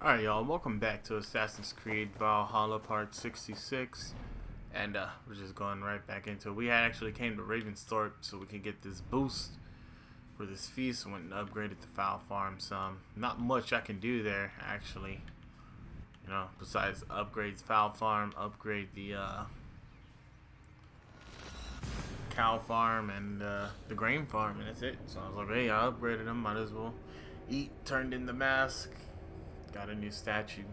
Alright, y'all, welcome back to Assassin's Creed Valhalla Part 66. And we're just going right back into it. We actually came to Ravensthorpe so we could get this boost for this feast. Went and upgraded the fowl farm some. Not much I can do there, actually. You know, besides upgrade the fowl farm, upgrade the cow farm, and the grain farm, and that's it. So I was like, hey, I upgraded them, might as well eat. Turned in the mask. Got a new statue.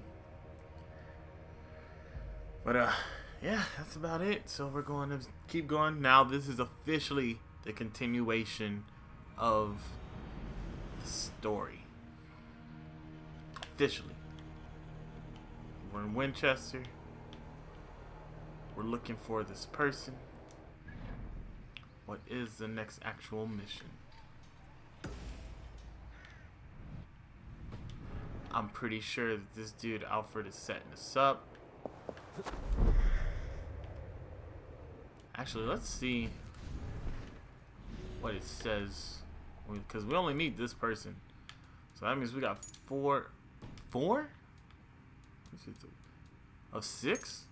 But yeah, that's about it. So we're going to keep going. Now this is officially the continuation of the story. Officially. We're in Winchester. We're looking for this person. What is the next actual mission? I'm pretty sure that this dude Alfred is setting us up. Actually, let's see what it says, because we only need this person. So that means we got four of 6.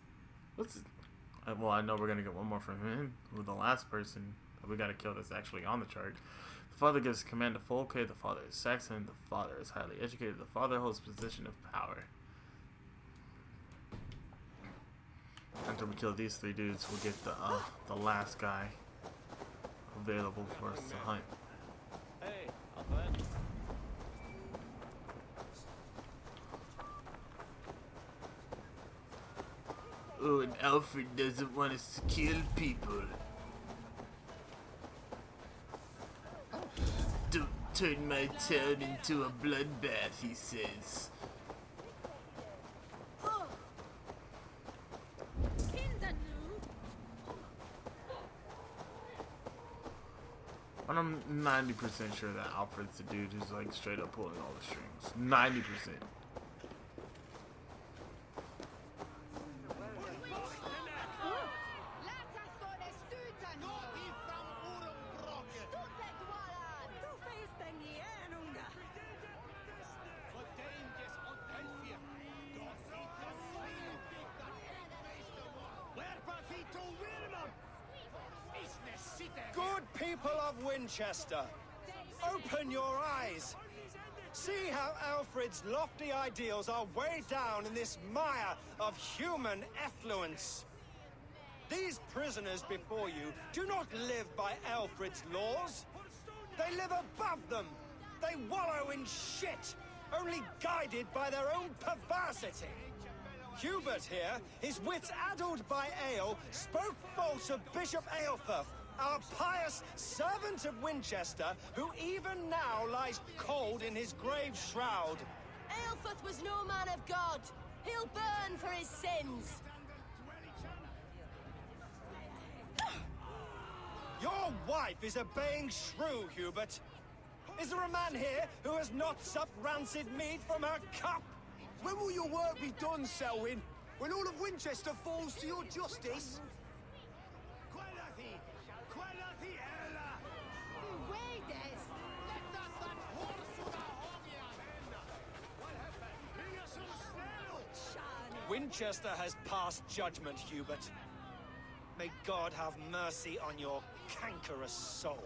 Well, I know we're gonna get one more from him with the last person that we gotta kill that's actually on the charge. The father gives command to Folke. The father is Saxon. The father is highly educated. The father holds position of power. After we kill these 3 dudes, we'll get the last guy available for us to hunt. Hey, Alfred. Oh, and Alfred doesn't want us to kill people. Don't turn my town into a bloodbath, he says. And I'm 90% sure that Alfred's the dude who's like straight up pulling all the strings. 90%. Good people of Winchester, open your eyes. See how Alfred's lofty ideals are weighed down in this mire of human effluence. These prisoners before you do not live by Alfred's laws. They live above them. They wallow in shit, only guided by their own perversity. Hubert here, his wits addled by ale, spoke false of Bishop Aelfirth, our pious servant of Winchester, who even now lies cold in his grave shroud. Aelfirth was no man of God. He'll burn for his sins. Your wife is obeying shrew, Hubert. Is there a man here who has not supped rancid mead from her cup? When will your work be done, Selwyn? When all of Winchester falls to your justice? Winchester has passed judgment, Hubert. May God have mercy on your cankerous soul.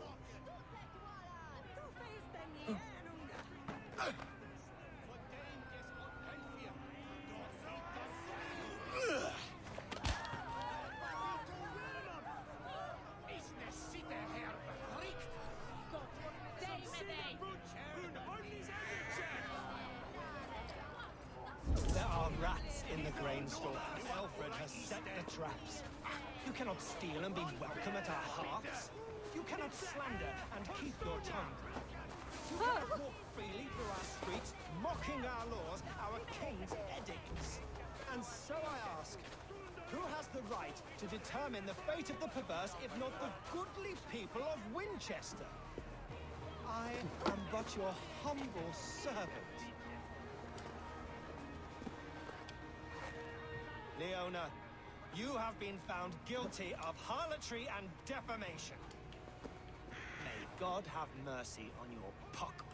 There are rats in the grain store. Alfred has set the traps. You cannot steal and be welcome at our hearths. You cannot slander and keep your tongue. You cannot walk freely through our streets, mocking our laws, our king's edicts. And so I ask, who has the right to determine the fate of the perverse if not the goodly people of Winchester? I am but your humble servant. Leona, you have been found guilty of harlotry and defamation. May God have mercy on your pock.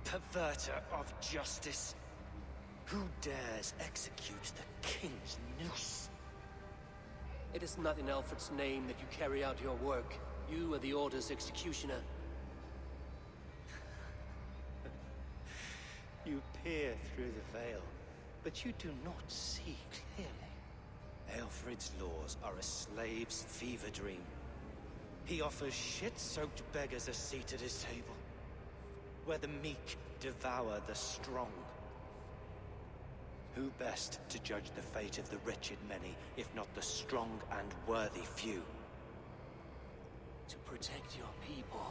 perverter of justice. Who dares execute the king's noose? It is not in Alfred's name that you carry out your work. You are the Order's executioner. You peer through the veil, but you do not see clearly. Alfred's laws are a slave's fever dream. He offers shit-soaked beggars a seat at his table, where the meek devour the strong. Who best to judge the fate of the wretched many, if not the strong and worthy few? To protect your people,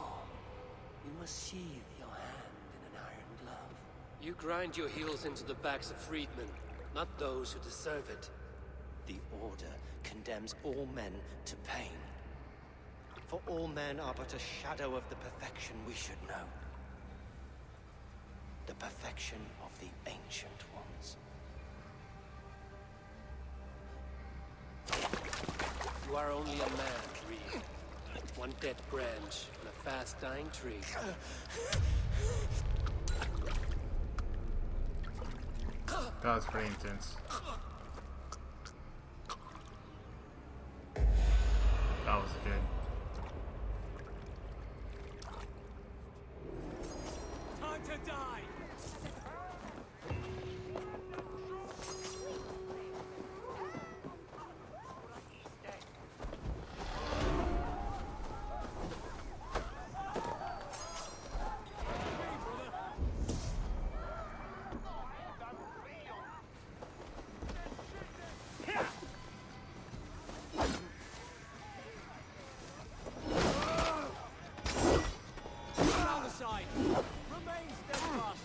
you must sheathe your hand in an iron glove. You grind your heels into the backs of freedmen, not those who deserve it. The Order condemns all men to pain. For all men are but a shadow of the perfection we should know. The perfection of the Ancient Ones. You are only a man, Reed. One dead branch on a fast-dying tree. That was pretty intense. That was good. Time to die! Remain steadfast!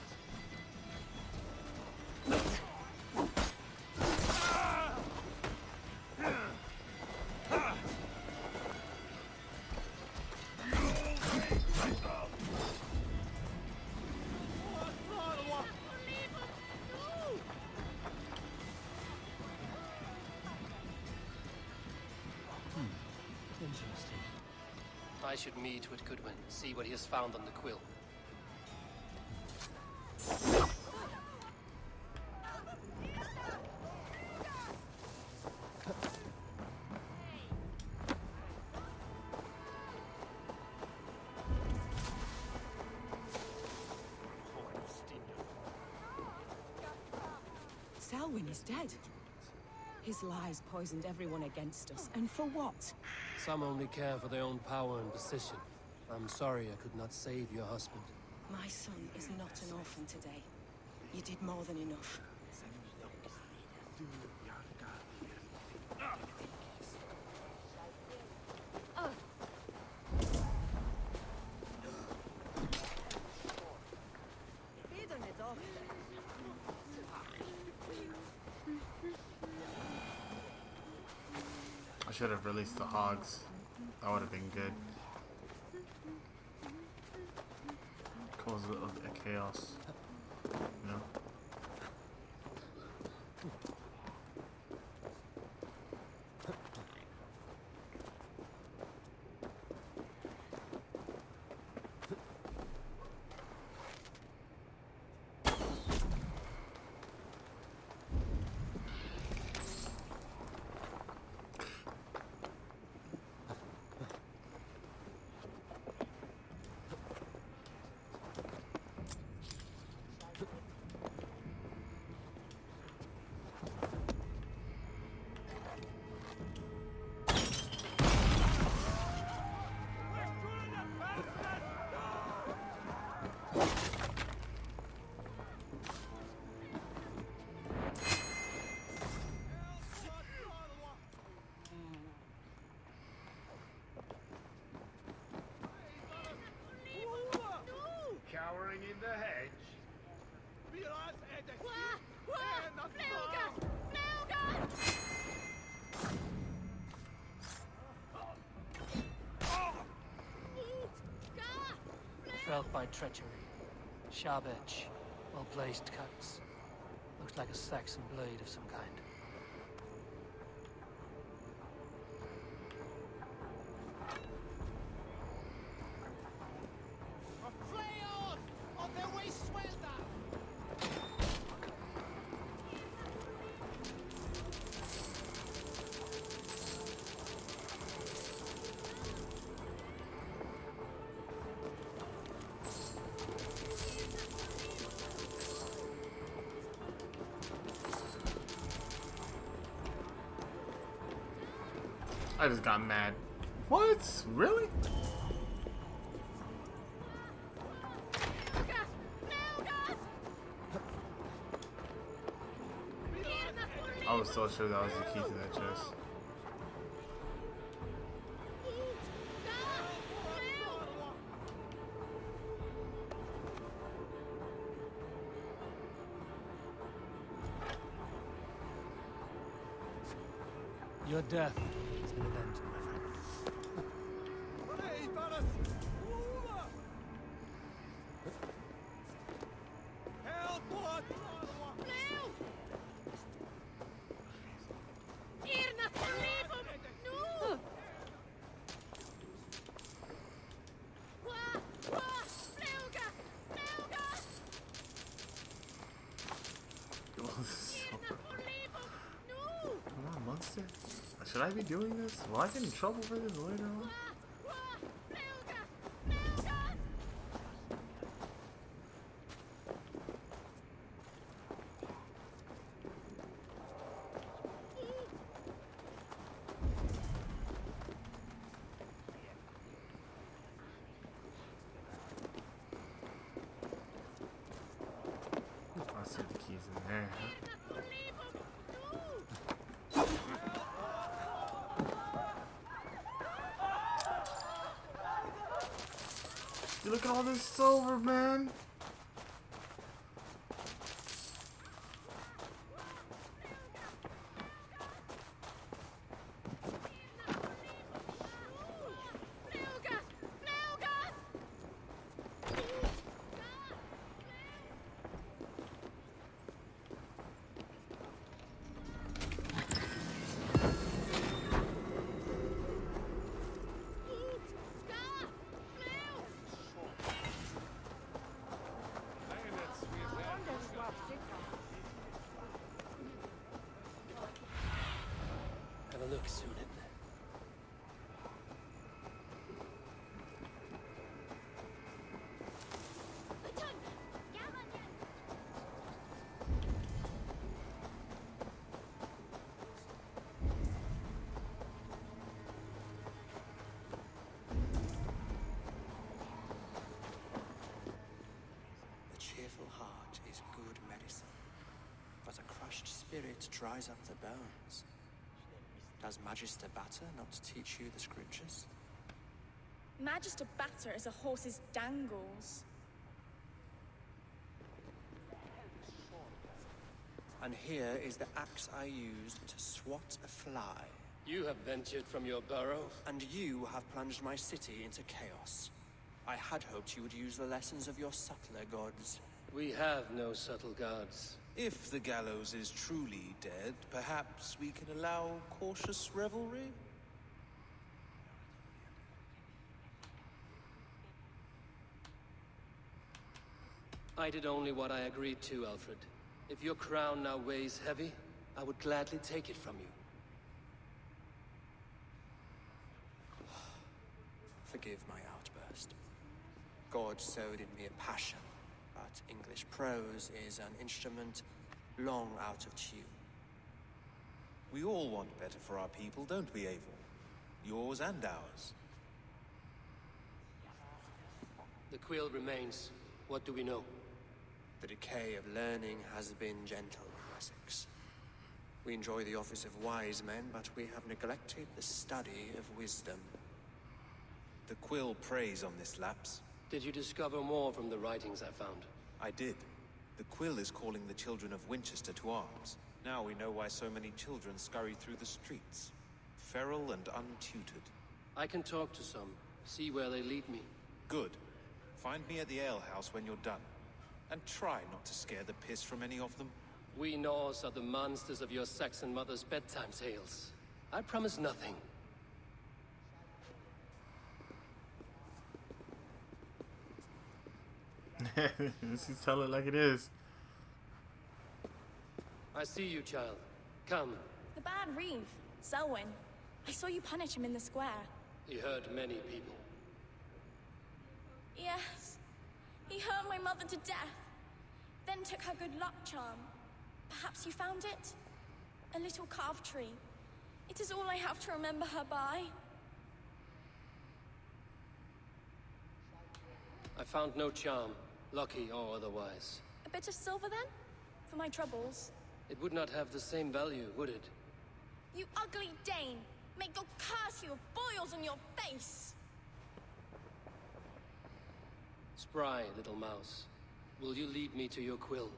Interesting. I should meet with Goodwin, see what he has found on the quill. Selwyn is dead. His lies poisoned everyone against us, and for what? Some only care for their own power and position. I'm sorry I could not save your husband. My son is not an orphan today. You did more than enough. I should have released the hogs. That would have been good. Cause a little bit of chaos. You know? Cowering in the hedge. Felt by treachery. Sharp edge. Well-placed cuts. Looks like a Saxon blade of some kind. Flay on! On their way swell I just got mad. What? Really? I was so sure that was the key to that chest. Your death is an event, my friend. Help! What? Come on, monster. Should I be doing this? Will I get in trouble for this later on? I see the keys in there. Dude, look at all this silver, man. Have a look, Sunit. A cheerful heart is good medicine, but a crushed spirit dries up the bones. Does Magister Batter not teach you the scriptures? Magister Batter is a horse's dangles. And here is the axe I used to swat a fly. You have ventured from your burrow. And you have plunged my city into chaos. I had hoped you would use the lessons of your subtler gods. We have no subtle gods. If the gallows is truly dead, perhaps we can allow cautious revelry? I did only what I agreed to, Alfred. If your crown now weighs heavy, I would gladly take it from you. Forgive my outburst. God sowed in me a passion, but English prose is an instrument long out of tune. We all want better for our people, don't we, Abel? Yours and ours. The quill remains. What do we know? The decay of learning has been gentle in Wessex. We enjoy the office of wise men, but we have neglected the study of wisdom. The quill preys on this lapse. Did you discover more from the writings I found? I did. The quill is calling the children of Winchester to arms. Now we know why so many children scurry through the streets. Feral and untutored. I can talk to some, see where they lead me. Good. Find me at the alehouse when you're done. And try not to scare the piss from any of them. We Norse are the monsters of your Saxon mother's bedtime tales. I promise nothing. Just tell it like it is. I see you, child. Come. The bad Reeve, Selwyn. I saw you punish him in the square. He hurt many people. Yes. He hurt my mother to death. Then took her good luck charm. Perhaps you found it? A little carved tree. It is all I have to remember her by. I found no charm, lucky or otherwise. A bit of silver then? For my troubles. It would not have the same value, would it? You ugly Dane! May God curse you with boils on your face! Spry, little mouse. Will you lead me to your quill?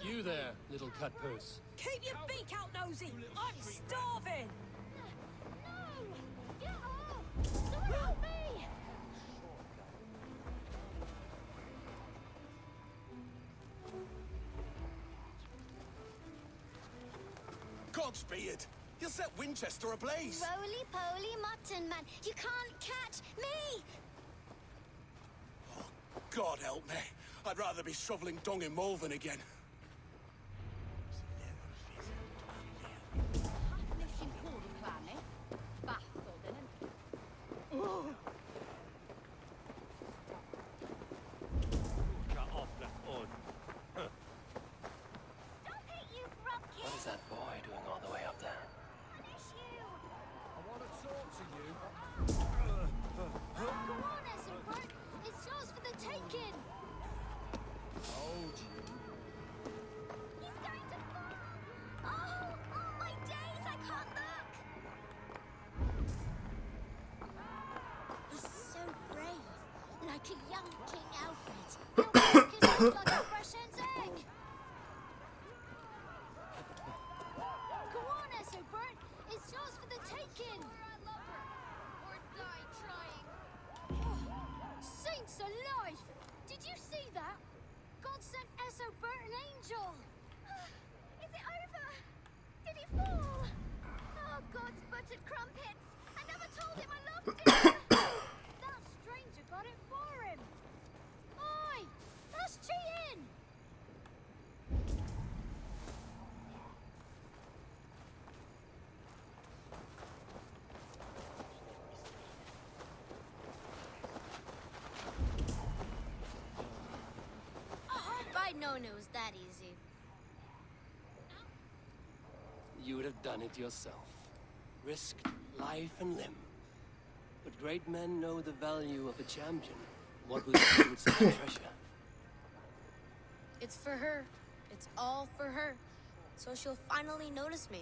You there, little cut purse. Keep your beak out, nosy! I'm starving! No! Get off! Someone help me! Godspeed! You'll set Winchester ablaze! Roly-poly mutton man, you can't catch me! Oh, God help me. I'd rather be shoveling dung in Malvern again. What is that boy doing all the way up there? I want to talk to you. Go on, Essenbert. It's yours for the taking. Told you. He's going to fall. Oh, my days, I can't look. He's so brave, like a young King Alfred. He'll break his head like a fresh hen's egg. Go on, Essenbert. It's yours for the taking. Or die trying. Oh, saints alive! Did you see that? God sent Essobert an angel. Is it over? Did he fall? Oh, God's buttered crumpets. I never told him I loved him. That stranger got it for him. Oi! That's cheating! I know it was that easy. You would have done it yourself. Risked life and limb. But great men know the value of a champion. What will you do with such a treasure? It's for her. It's all for her. So she'll finally notice me.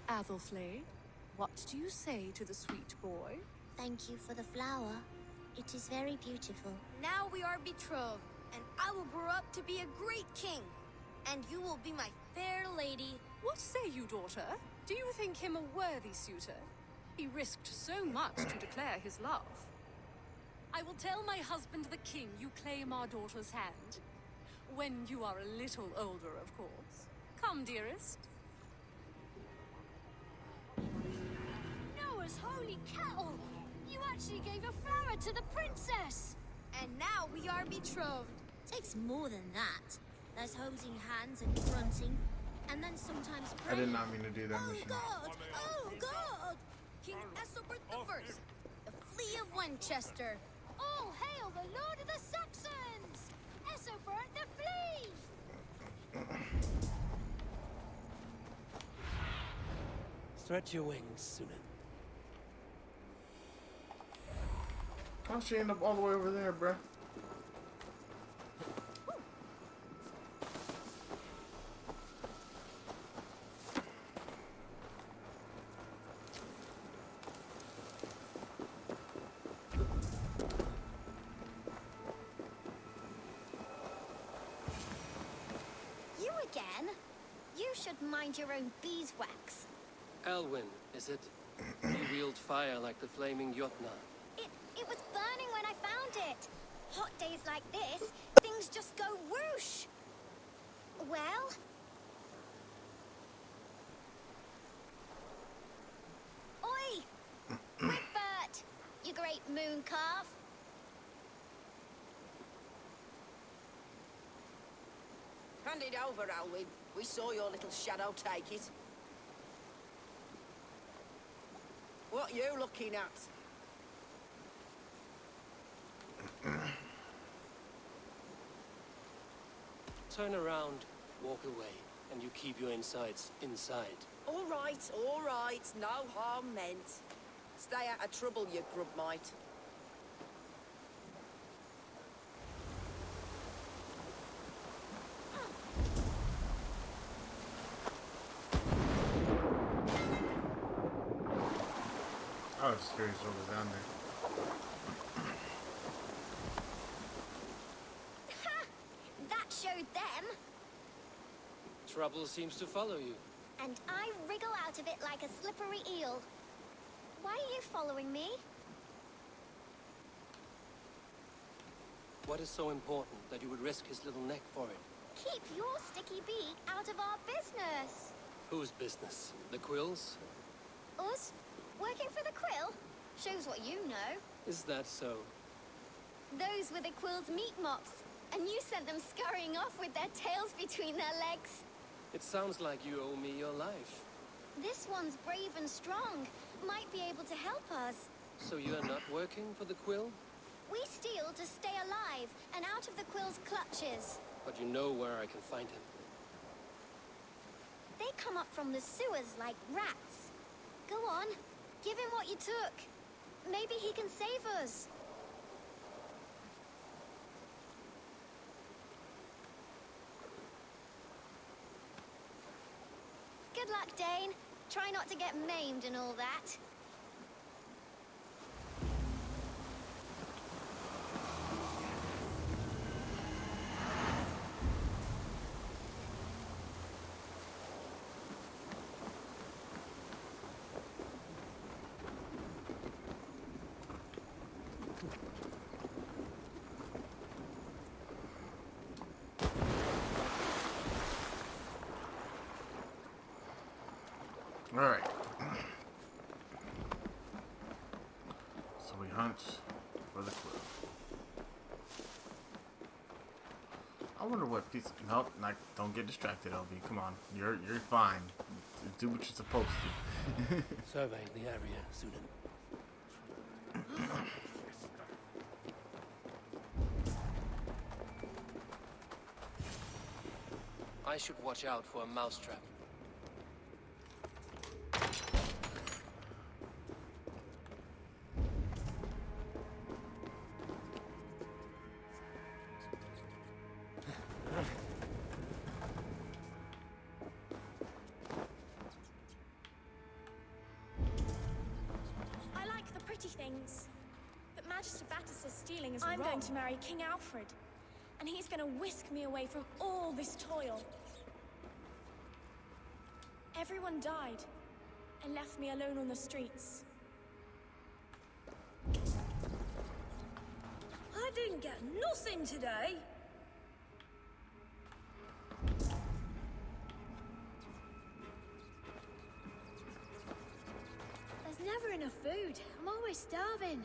Athelflaed, what do you say to the sweet boy? Thank you for the flower. It is very beautiful. Now we are betrothed, and I will grow up to be a great king. And you will be my fair lady. What say you, daughter? Do you think him a worthy suitor? He risked so much to declare his love. I will tell my husband the king you claim our daughter's hand. When you are a little older, of course. Come, dearest. Noah's holy kettle! You actually gave a flower to the princess! And now we are betrothed. Takes more than that. There's holding hands and grunting, and then sometimes I praying. did not mean to do that mission. God! Oh, God! King Ethelbert the First, the Flea of Winchester. All hail the Lord of the Saxons! Ethelbert the Flea! Stretch your wings, Sunan. How'd she end up all the way over there, bruh? You again? You should mind your own beeswax. Elwyn, is it? They wield fire like the flaming Jotnar. It was burning when I found it. Hot days like this, things just go whoosh. Well? Oi! Whitbert! You great moon calf. Hand it over, Alwyn. We saw your little shadow take it. What you looking at? Turn around, walk away, and you keep your insides inside. All right, no harm meant. Stay out of trouble, you grub mite. I was curious what was down there. That showed them. Trouble seems to follow you. And I wriggle out of it like a slippery eel. Why are you following me? What is so important that you would risk his little neck for it? Keep your sticky beak out of our business. Whose business? The Quill's? Us? Working for the Quill? Shows what you know. Is that so? Those were the Quill's meat mops, and you sent them scurrying off with their tails between their legs. It sounds like you owe me your life. This one's brave and strong. Might be able to help us. So you're not working for the Quill? We steal to stay alive and out of the Quill's clutches. But you know where I can find him. They come up from the sewers like rats. Go on, give him what you took. Maybe he can save us. Good luck, Dane. Try not to get maimed and all that. Alright. So we hunt for the Quill. I wonder what piece of... Nope, don't get distracted, LB. Come on. You're fine. Do what you're supposed to. Survey the area, student. I should watch out for a mousetrap. I like the pretty things. But Magister Battus' stealing is I'm wrong. going to marry King Alfred. And he's going to whisk me away from all this toil. Everyone died and left me alone on the streets. I didn't get nothing today. There's never enough food. I'm always starving.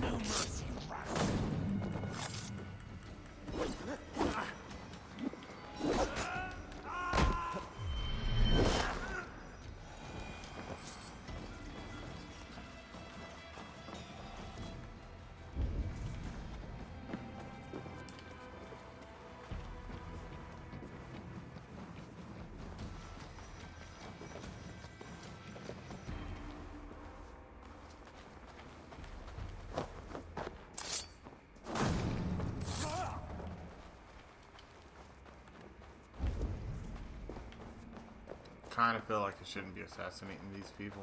No mercy, Kind of feel like I shouldn't be assassinating these people.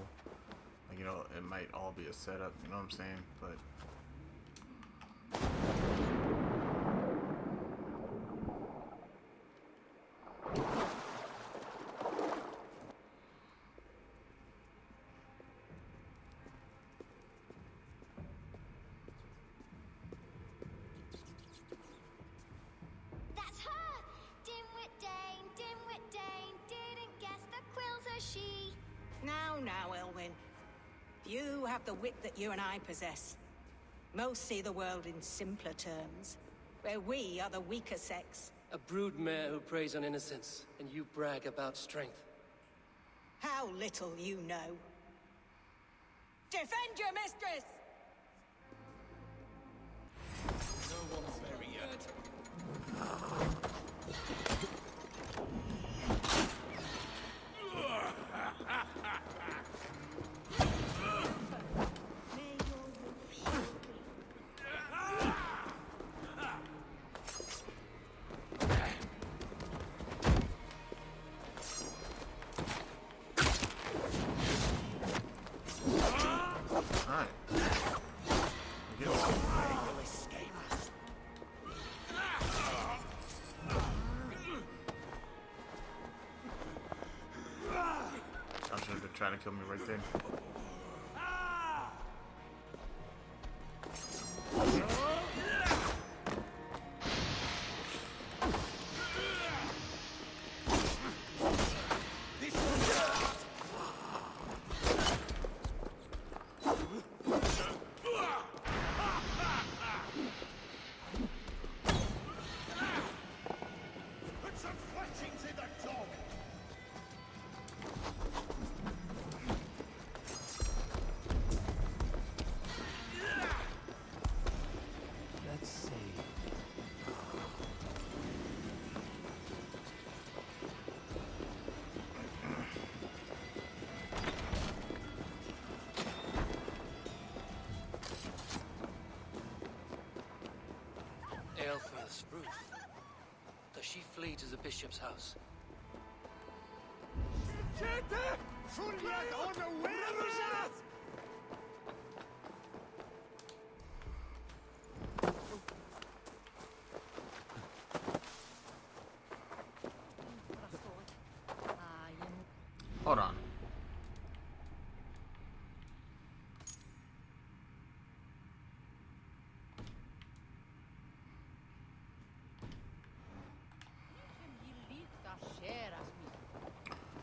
You know, it might all be a setup, you know what I'm saying? But That's her! Dimwit Dane, didn't guess the quill's a she. Now, Elwyn. You have the wit that you and I possess. Most see the world in simpler terms, where we are the weaker sex. A broodmare who preys on innocence, and you brag about strength. How little you know. Defend your mistress! No one's very yet. alright. I should have been trying to kill me right there. Put some fletching to the dog! Let's see. Aelfirth's roof. Does she flee to the bishop's house? Hold on.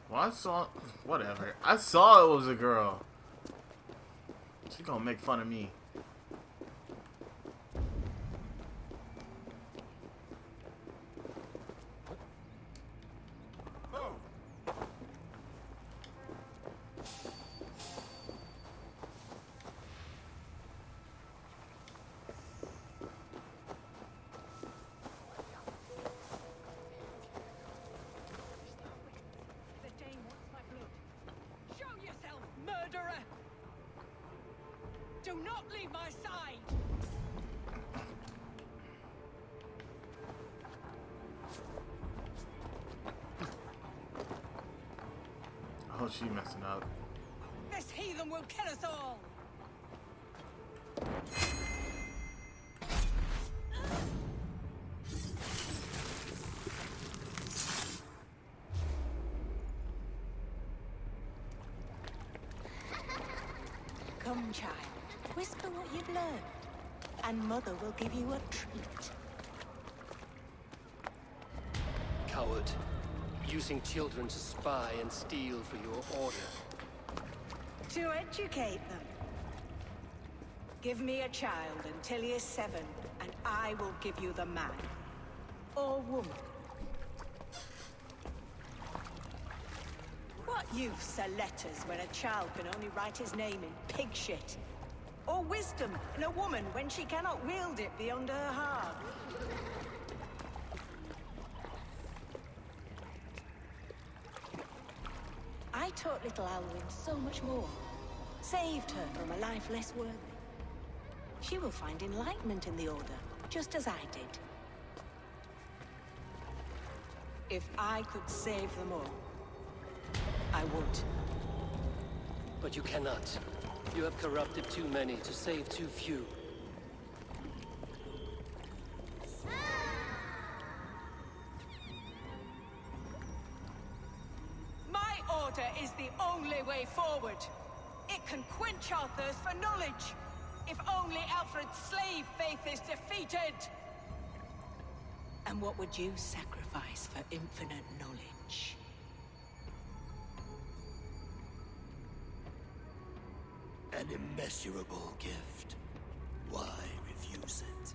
Well, I saw... Whatever. I saw it was a girl. She's gonna make fun of me. Do not leave my side! Oh, she messing up. This heathen will kill us all! Come, child. Whisper what you've learned, and Mother will give you a treat. Coward. Using children to spy and steal for your order. To educate them. Give me a child until he is 7, and I will give you the man. Or woman. What use are letters when a child can only write his name in pig shit? Or wisdom in a woman when she cannot wield it beyond her heart? I taught little Alwyn so much more. Saved her from a life less worthy. She will find enlightenment in the Order, just as I did. If I could save them all, I would. But you cannot. You have corrupted too many to save too few. My order is the only way forward. It can quench our thirst for knowledge. If only Alfred's slave faith is defeated. And what would you sacrifice for infinite knowledge? An immeasurable gift. Why refuse it?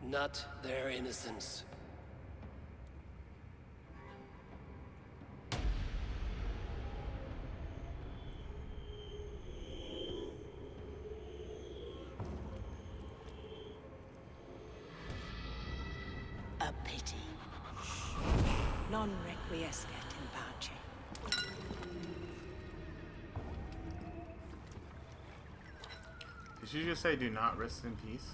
Not their innocence. A pity. Non requiescat in pace. Did she just say do not rest in peace?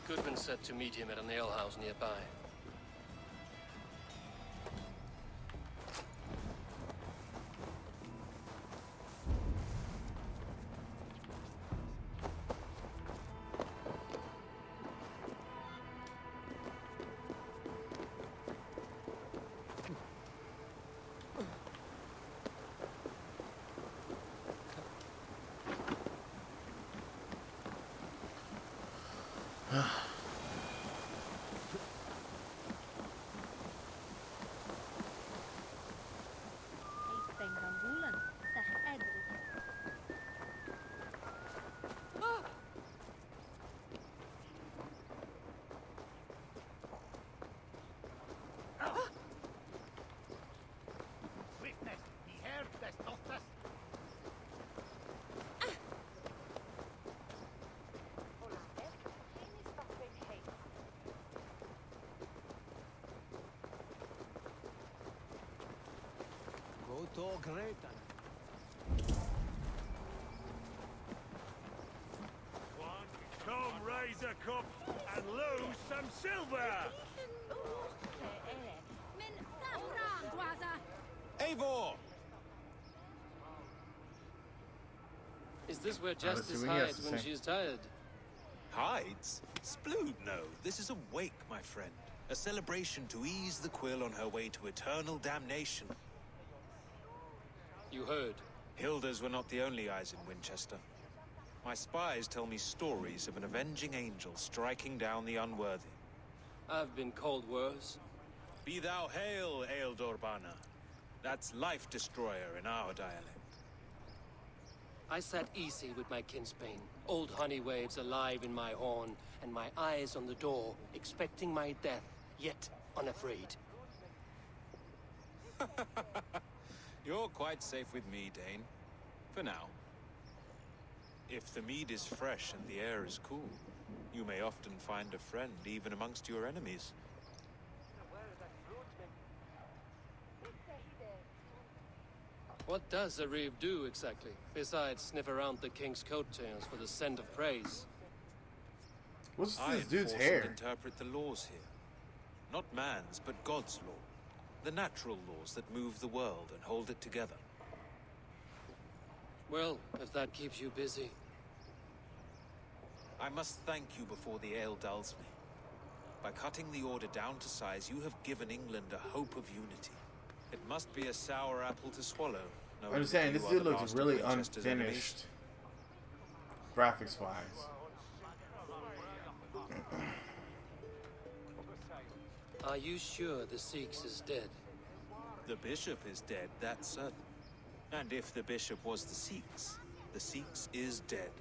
Goodman said to meet him at an alehouse nearby. Go great. Come raise a cup and lose some silver! Eivor! Is this where let's Justice see what he has hides to when say. she's tired? Hides? Splood, no. This is a wake, my friend. A celebration to ease the Quill on her way to eternal damnation. You heard. Hilda's were not the only eyes in Winchester. My spies tell me stories of an avenging angel striking down the unworthy. I've been called worse. Be thou hail, Ealdorbanna. That's Life Destroyer in our dialect. I sat easy with my kinsbane, old honey waves alive in my horn, and my eyes on the door, expecting my death, yet unafraid. You're quite safe with me, Dane. For now. If the mead is fresh and the air is cool, you may often find a friend even amongst your enemies. What does a reeve do exactly, besides sniff around the king's coattails for the scent of praise? What's I this dude's enforce and hair? interpret the laws here. Not man's, but God's law. The natural laws that move the world and hold it together. Well, if that keeps you busy. I must thank you before the ale dulls me. By cutting the order down to size, you have given England a hope of unity. It must be a sour apple to swallow. I'm saying, this dude looks really unfinished, graphics-wise. Are you sure the Sikhs is dead? The bishop is dead, that's certain. And if the bishop was the Sikhs is dead.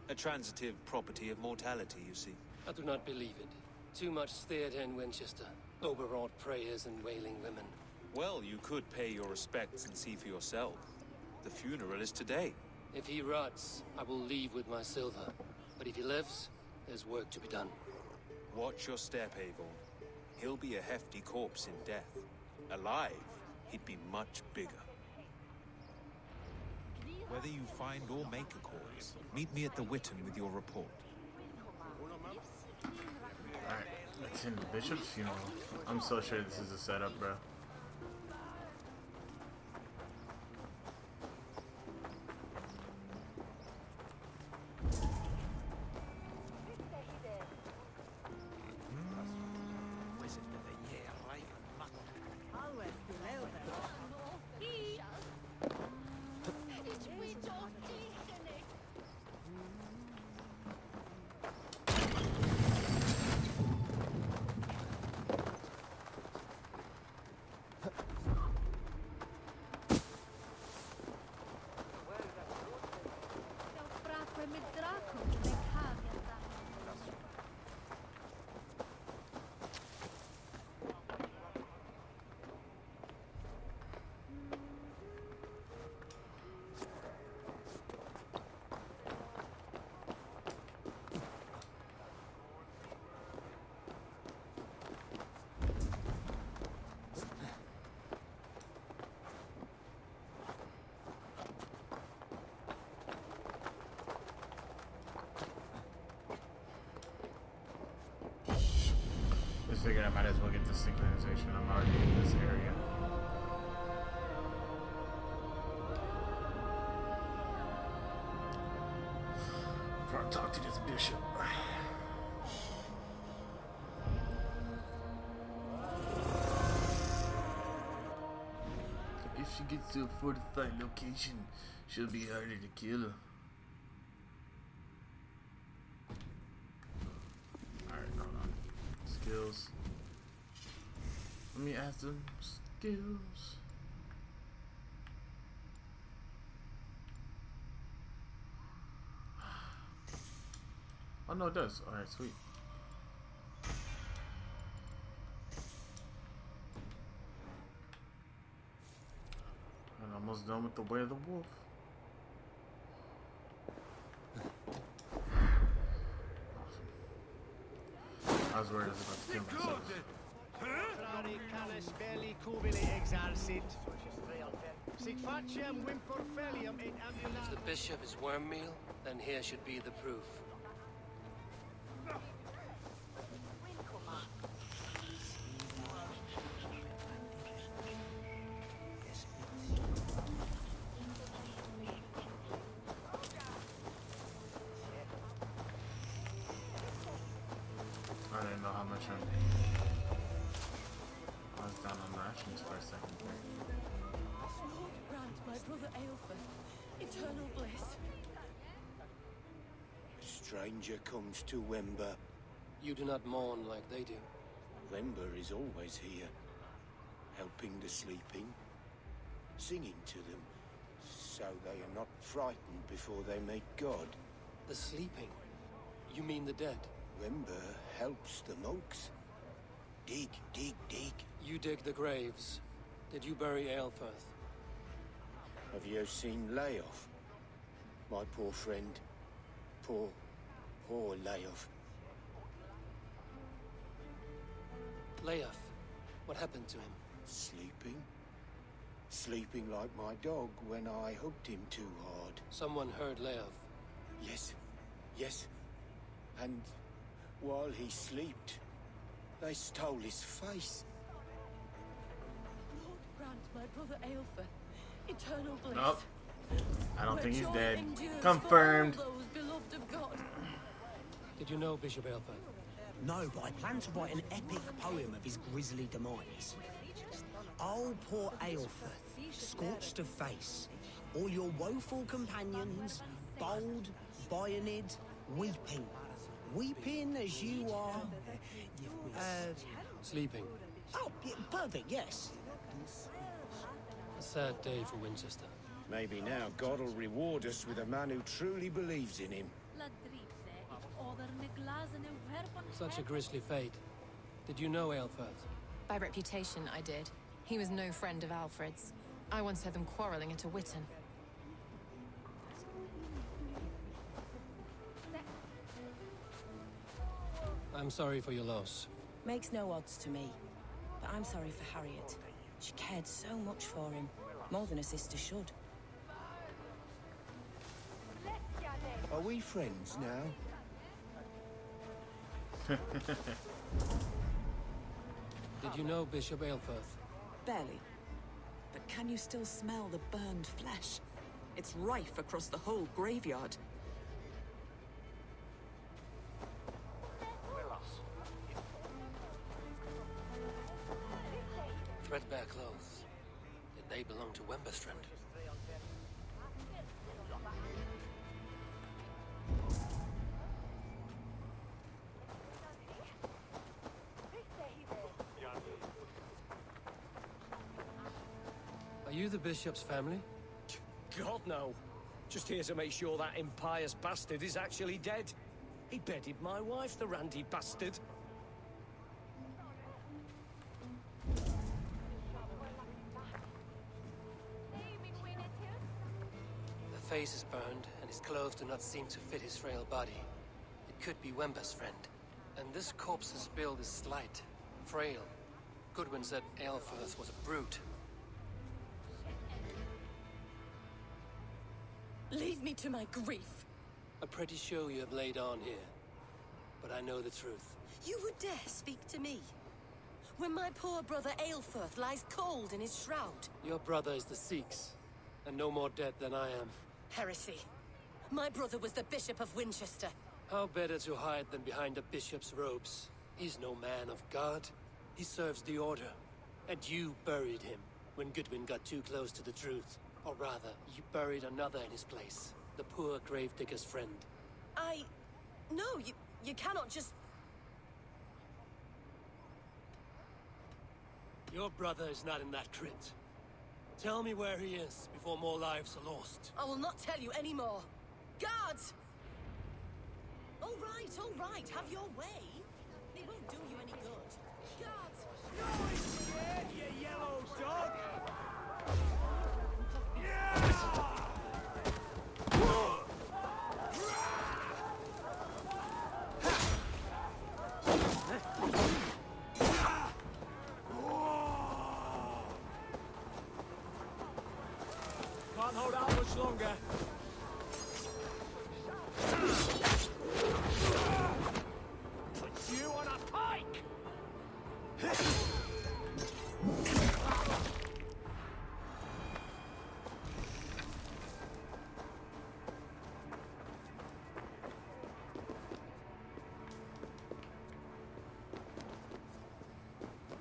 A transitive property of mortality, you see. I do not believe it. Too much theatre in Winchester. Overwrought prayers and wailing women. Well, you could pay your respects and see for yourself. The funeral is today. If he rots, I will leave with my silver. But if he lives, there's work to be done. Watch your step, Avon. He'll be a hefty corpse in death. Alive, he'd be much bigger. Whether you find or make a corpse, meet me at the Witten with your report. Alright, that's in the bishop's funeral. I'm so sure this is a setup, bro. Figured I might as well get the synchronization. I'm already in this area. Before I talk to this bishop. If she gets to a fortified location, she'll be harder to kill. Skills. Let me add some skills. Oh no, it does. Alright, sweet. I'm almost done with the Way of the Wolf. I was worried I was about to kill myself. If the bishop is worm meal, then here should be the proof. I didn't know how much I was down on rations for a second there. Lord grant my brother Aelfred eternal bliss. A stranger comes to Wember. You do not mourn like they do. Wember is always here, helping the sleeping, singing to them, so they are not frightened before they meet God. The sleeping? You mean the dead? Wember helps the monks. Dig, dig, dig. You dig the graves. Did you bury Aelfirth? Have you seen Leof? My poor friend. Poor Leof. Leof, what happened to him? Sleeping? Sleeping like my dog when I hooked him too hard. Someone heard Leof. Yes, yes. And while he slept, they stole his face. Lord grant my brother Aelfred eternal bliss. Nope. I don't think he's dead. Endures Confirmed. for all those beloved of God. Did you know Bishop Aelfirth? No, but I plan to write an epic poem of his grisly demise. Oh, poor Aelfirth, scorched of face, all your woeful companions, bold, Bionid, weeping. Weeping as you are... Sleeping. Oh, yeah, perfect, yes. A sad day for Winchester. Maybe now God will reward us with a man who truly believes in him. Such a grisly fate. Did you know Aelfirth? By reputation, I did. He was no friend of Alfred's. I once heard them quarreling at a Witten. I'm sorry for your loss. Makes no odds to me. But I'm sorry for Harriet. She cared so much for him. More than a sister should. Are we friends now? Did you know Bishop Aelfirth? Barely. But can you still smell the burned flesh? It's rife across the whole graveyard. Threadbare clothes. Did they belong to Wemberstrand? Are you the Bishop's family? God, no. Just here to make sure that impious bastard is actually dead. He bedded my wife, the randy bastard. The face is burned, and his clothes do not seem to fit his frail body. It could be Wember's friend. And this corpse's build is slight, frail. Goodwin said Aelfirth was a brute. Leave me to my grief. A pretty show you have laid on here. But I know the truth. You would dare speak to me? When my poor brother Aelfirth lies cold in his shroud. Your brother is the Sikhs, and no more dead than I am. Heresy. My brother was the Bishop of Winchester. How better to hide than behind a bishop's robes? He's no man of God. He serves the Order. And you buried him when Goodwin got too close to the truth. Or rather, you buried another in his place. The poor gravedigger's friend. No, you cannot just... Your brother is not in that crypt. Tell me where he is before more lives are lost. I will not tell you any more. Guards! All right, have your way. They won't do you any good. Guards! Noise, you yellow dog! Can't hold out much longer. Put you on a pike!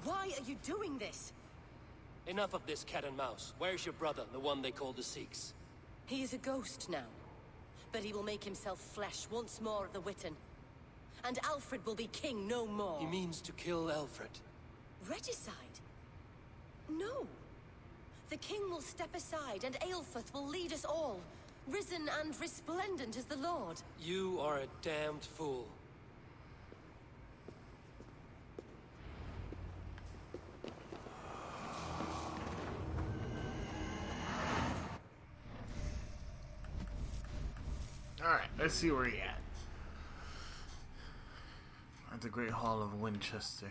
Why are you doing this? Enough of this cat and mouse. Where's your brother, the one they call the Sikhs? He is a ghost now. But he will make himself flesh once more at the Witten. And Alfred will be king no more. He means to kill Alfred. Regicide? No. The king will step aside and Aelfirth will lead us all. Risen and resplendent as the Lord. You are a damned fool. Alright, let's see where he at. At the Great Hall of Winchester.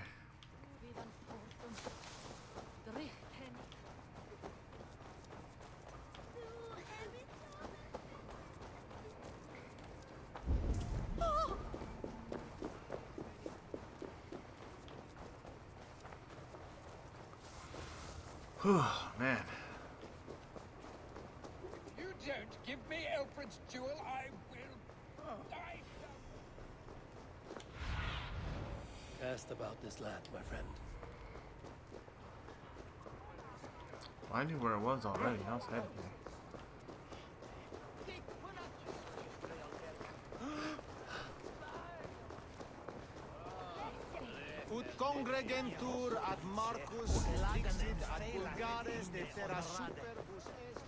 Whew, man. You don't give me Alfred's jewel, I will die. best about this land, my friend. Well, I knew where it was already. I was headed there. Ut congregentur ad Marcus dixit ad vulgares de terra superbus est.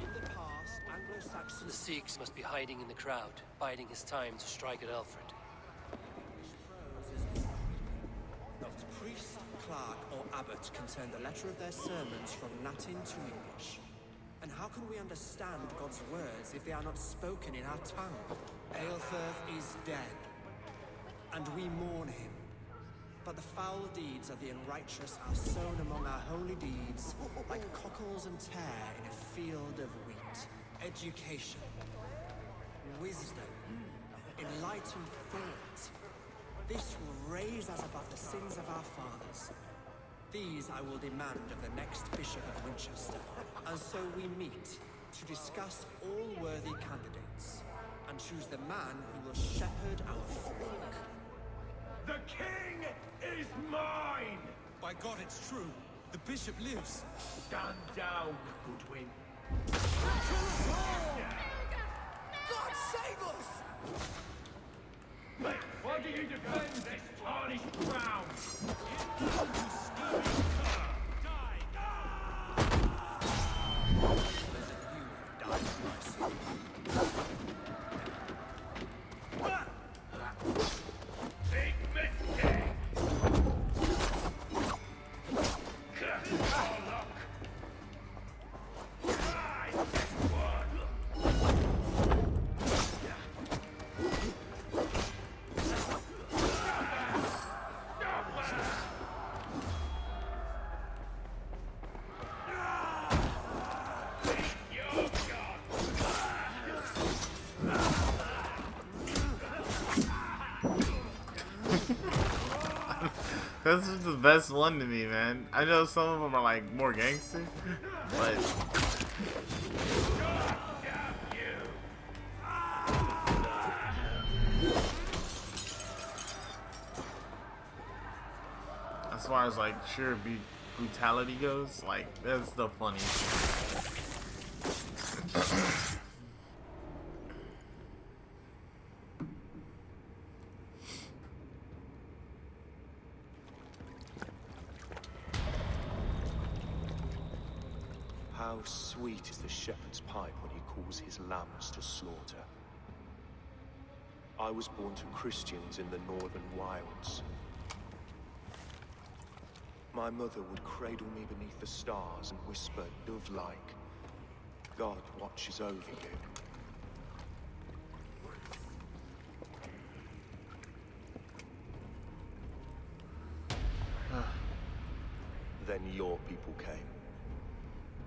In the past, Anglo-Saxon... The Sikhs must be hiding in the crowd, biding his time to strike at Alfred. Not priest, clerk, or abbot can turn the letter of their sermons from Latin to English. And how can we understand God's words if they are not spoken in our tongue? Aelfirth is dead, and we mourn him. But the foul deeds of the unrighteous are sown among our holy deeds, like cockles and tare in a field of wheat. Education, wisdom, enlightened thought. This will raise us above the sins of our fathers. These I will demand of the next Bishop of Winchester. And so we meet to discuss all worthy candidates and choose the man who will shepherd our flock. The king is mine! By God, it's true. The bishop lives. Stand down, Goodwin. God save us! Why do you defend this tarnished ground? Big mistake! This is the best one to me, man. I know some of them are like more gangster, but as far as like sheer brutality goes, like that's the funniest. How sweet is the shepherd's pipe when he calls his lambs to slaughter. I was born to Christians in the northern wilds. My mother would cradle me beneath the stars and whisper, dove-like, God watches over you. Then your people came.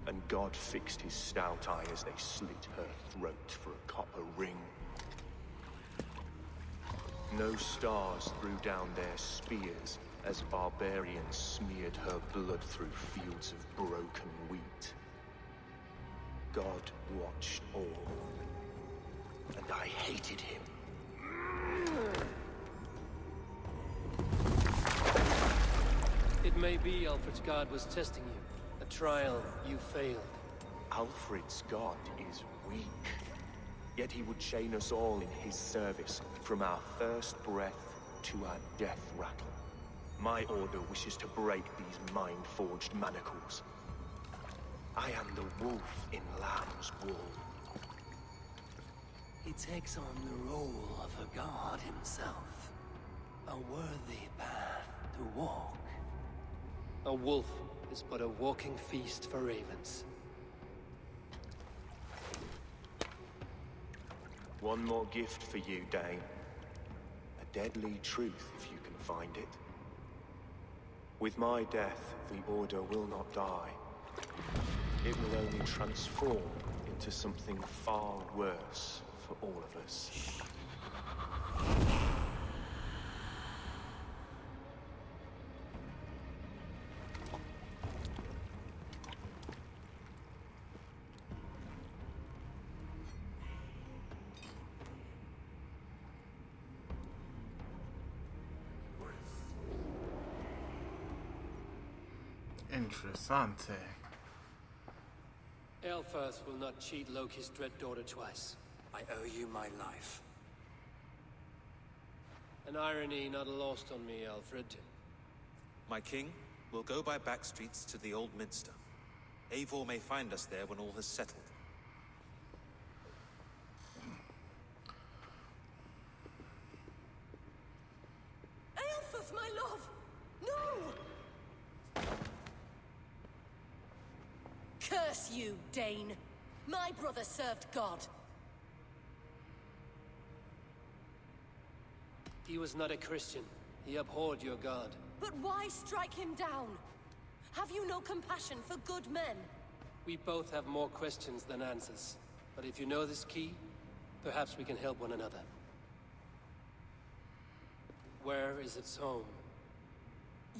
And God fixed his stout eye as they slit her throat for a copper ring. No stars threw down their spears as barbarians smeared her blood through fields of broken wheat. God watched all, and I hated him. It may be Alfred's God was testing you. A trial you failed. Alfred's God is weak. Yet he would chain us all in his service, from our first breath to our death rattle. My order wishes to break these mind-forged manacles. I am the wolf in lamb's wool. He takes on the role of a god himself. A worthy path to walk. A wolf is but a walking feast for ravens. One more gift for you, Dane. A deadly truth, if you can find it. With my death, the Order will not die. It will only transform into something far worse for all of us. Interessante. Elfirth will not cheat Loki's dread daughter twice. I owe you my life. An irony not lost on me, Alfred. My king, we'll go by back streets to the Old Minster. Eivor may find us there when all has settled. Aelfirth, my love! No! Curse you, Dane! My brother served God. He was not a Christian. He abhorred your god. But why strike him down? Have you no compassion for good men? We both have more questions than answers. But if you know this key, perhaps we can help one another. Where is its home?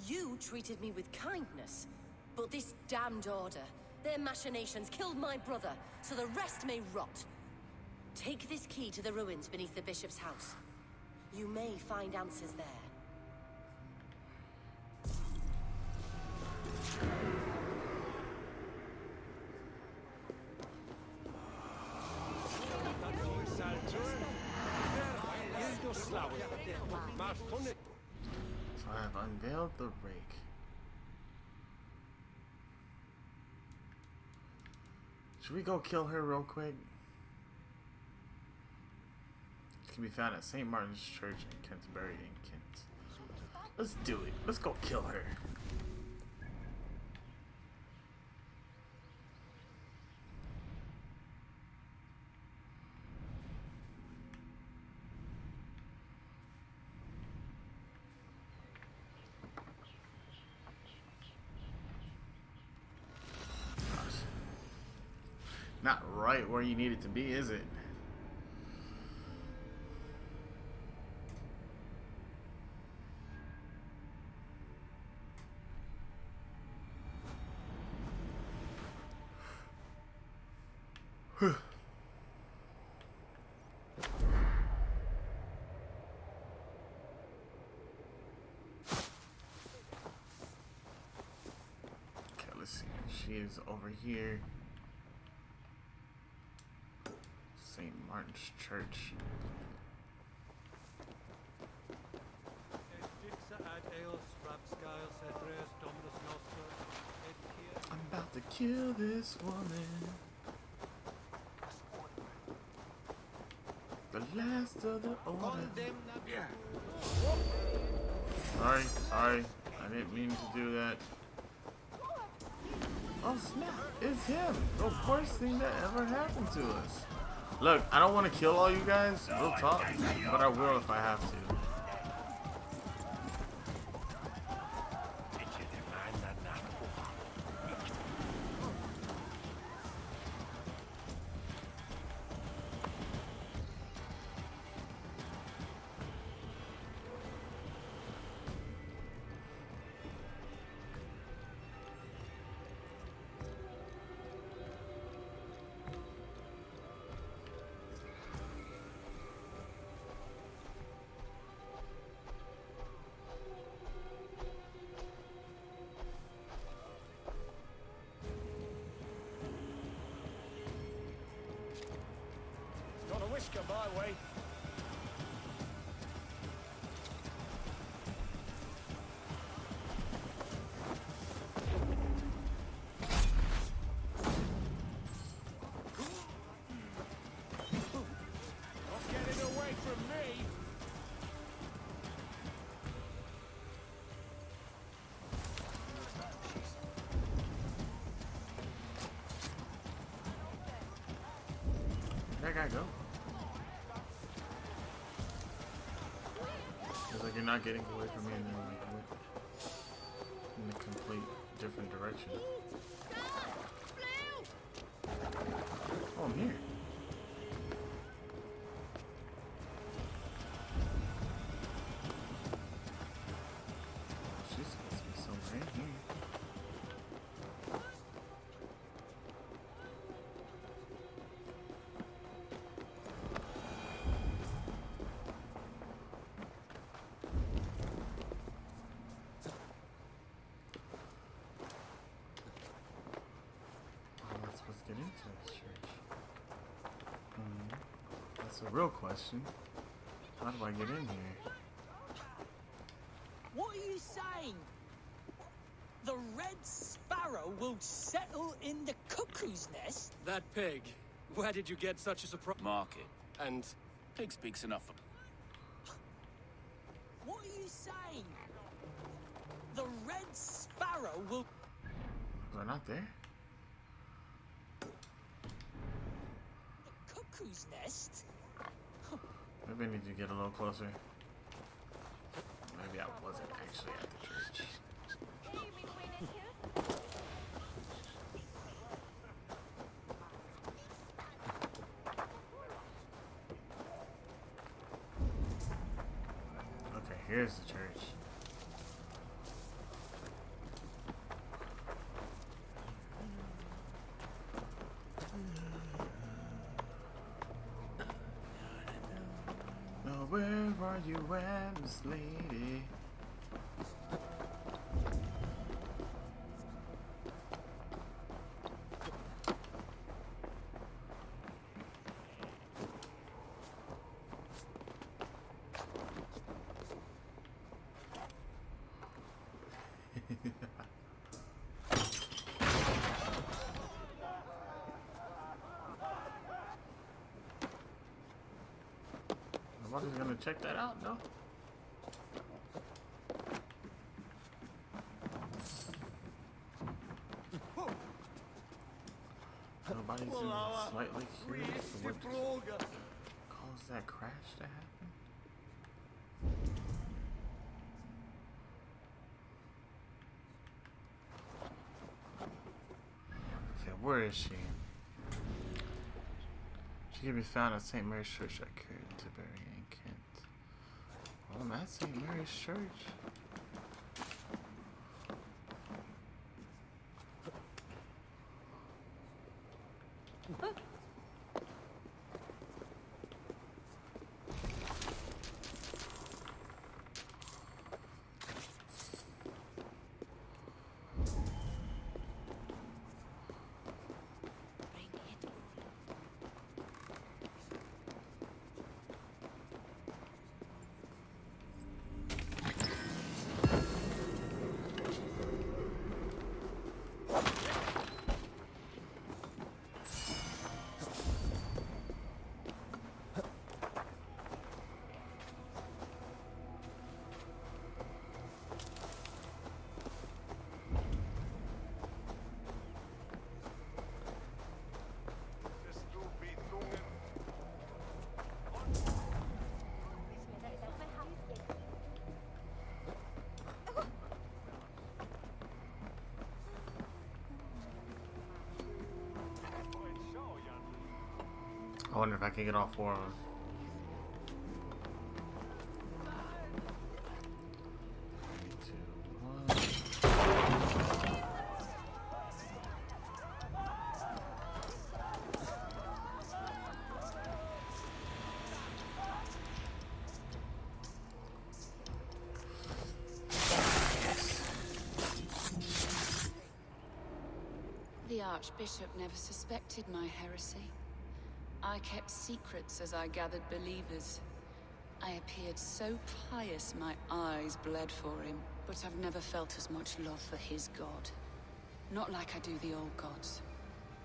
You treated me with kindness, but this damned order, their machinations killed my brother, so the rest may rot. Take this key to the ruins beneath the bishop's house. You may find answers there. So I have unveiled the rake. Should we go kill her real quick? It can be found at St. Martin's Church in Canterbury in Kent. Let's do it. Let's go kill her. Not right where you need it to be, is it? Okay, let's see. She is over here. St. Martin's Church. I'm about to kill this woman. The last of the order. Sorry. I didn't mean to do that. Oh snap, it's him. The worst thing that ever happened to us. Look, I don't want to kill all you guys, real talk, but I will if I have to. Whisker my way. Not getting away from me. Where'd that guy go? Like you're not getting away from me and then like went in a complete different direction. Oh, I'm here. She's supposed to be somewhere in here. get into this church? That's a real question. How do I get in here? What are you saying? The Red Sparrow will settle in the cuckoo's nest? That pig. Where did you get such a surprise? Market. And Pig speaks enough for... What are you saying? The Red Sparrow will... They're not there? The cuckoo's nest? Maybe I need to get a little closer. Maybe I wasn't actually at the church. Okay, here's the church. Now where are you at, Miss Lady? Nobody's gonna check that out, no? Nobody's even slightly curious what caused that crash to happen. Okay, where is she? She can be found at St. Mary's Church at Canterbury in Kent. Well, I'm at St. Mary's Church. I wonder if I can get all four of them. The Archbishop never suspected my heresy. I kept secrets as I gathered believers. I appeared so pious my eyes bled for him, but I've never felt as much love for his god. Not like I do the old gods.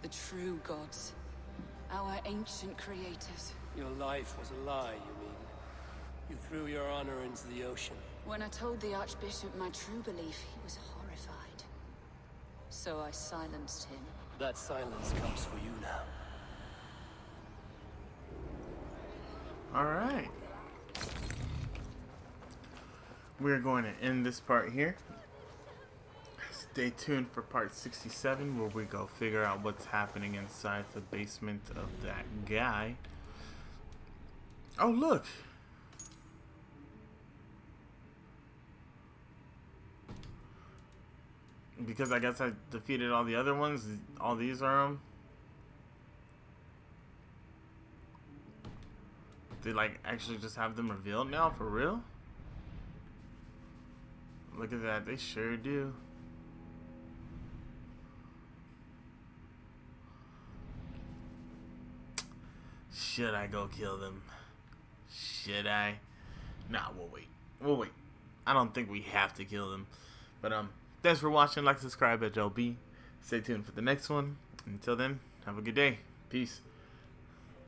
The true gods. Our ancient creators. Your life was a lie, you mean? You threw your honor into the ocean. When I told the Archbishop my true belief, he was horrified. So I silenced him. That silence comes for you now. Alright. We're going to end this part here. Stay tuned for part 67 where we go figure out what's happening inside the basement of that guy. Oh, look! Because I guess I defeated all the other ones, all these are them. They like actually just have them revealed now, for real? Look at that, they sure do. Should I go kill them? Should I? Nah, we'll wait. We'll wait. I don't think we have to kill them. But thanks for watching. Like, subscribe at LB. Stay tuned for the next one. Until then, have a good day. Peace.